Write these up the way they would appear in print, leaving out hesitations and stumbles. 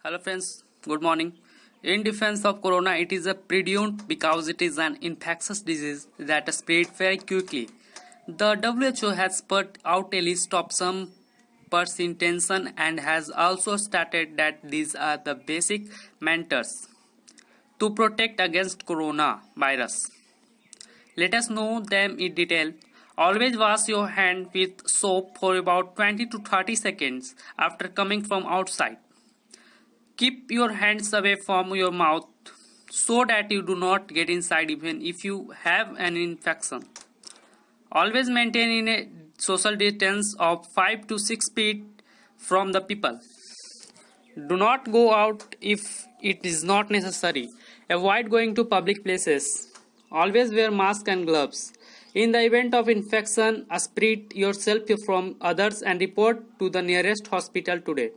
Hello friends, good morning. In defense of corona, it is a prudent because it is an infectious disease that spread very quickly. The WHO has put out a list of some intention and has also stated that these are the basic measures to protect against coronavirus. Let us know them in detail. Always wash your hand with soap for about 20 to 30 seconds after coming from outside. Keep your hands away from your mouth so that you do not get inside even if you have an infection. Always maintain in a social distance of 5 to 6 feet from the people. Do not go out if it is not necessary. Avoid going to public places. Always wear mask and gloves. In the event of infection, separate yourself from others and report to the nearest hospital today.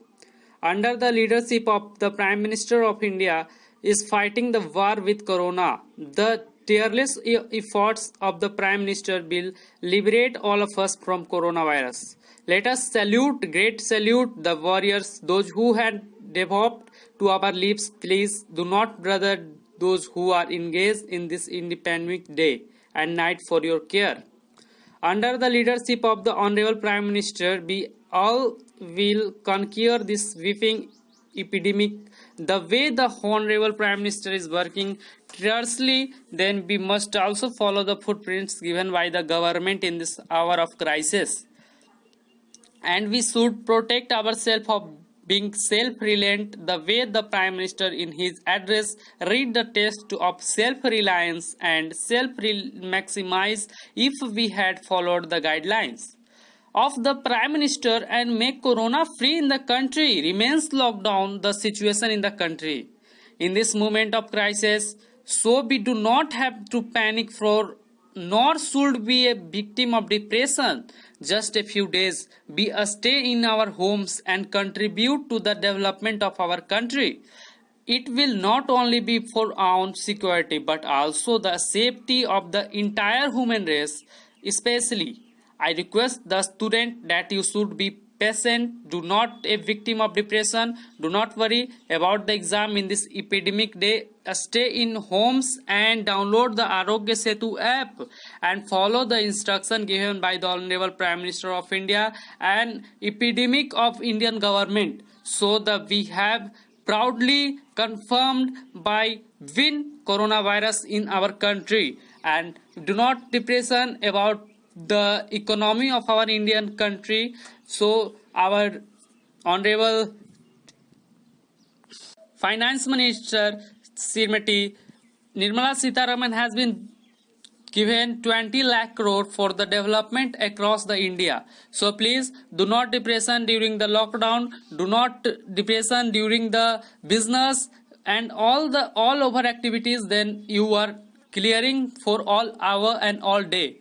Under the leadership of the Prime Minister of India is fighting the war with corona. The tireless efforts of the Prime Minister will liberate all of us from coronavirus. Let us great salute the warriors, those who had developed to our lips. Please do not brother those who are engaged in this independent day and night for your care. Under the leadership of the Honorable Prime Minister, we all will conquer this weeping epidemic. The way the Honorable Prime Minister is working tirelessly, then we must also follow the footprints given by the government in this hour of crisis. And we should protect ourselves of being self-reliant the way the Prime Minister in his address read the test of self-reliance and self-maximize if we had followed the guidelines of the Prime Minister and make corona free in the country. Remains lockdown the situation in the country in this moment of crisis, so we do not have to panic for nor should be a victim of depression. Just a few days be a stay in our homes and contribute to the development of our country. It will not only be for our own security but also the safety of the entire human race. Especially I request the student that you should be patient, do not a victim of depression, do not worry about the exam in this epidemic day. Stay in homes and download the Arogya Setu app and follow the instruction given by the Honorable Prime Minister of India and epidemic of Indian government, so that we have proudly confirmed by win coronavirus in our country. And do not depression about the economy of our Indian country. So our Honorable Finance Minister Srimati Nirmala Sitharaman has been given 20 lakh crore for the development across the India. So please do not depression during the lockdown, do not depression during the business and all over activities. Then you are clearing for all hour and all day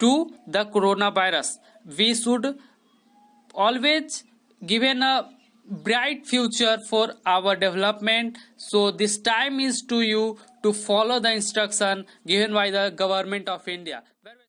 to the coronavirus. We should always given a bright future for our development. So this time is to you to follow the instruction given by the government of India.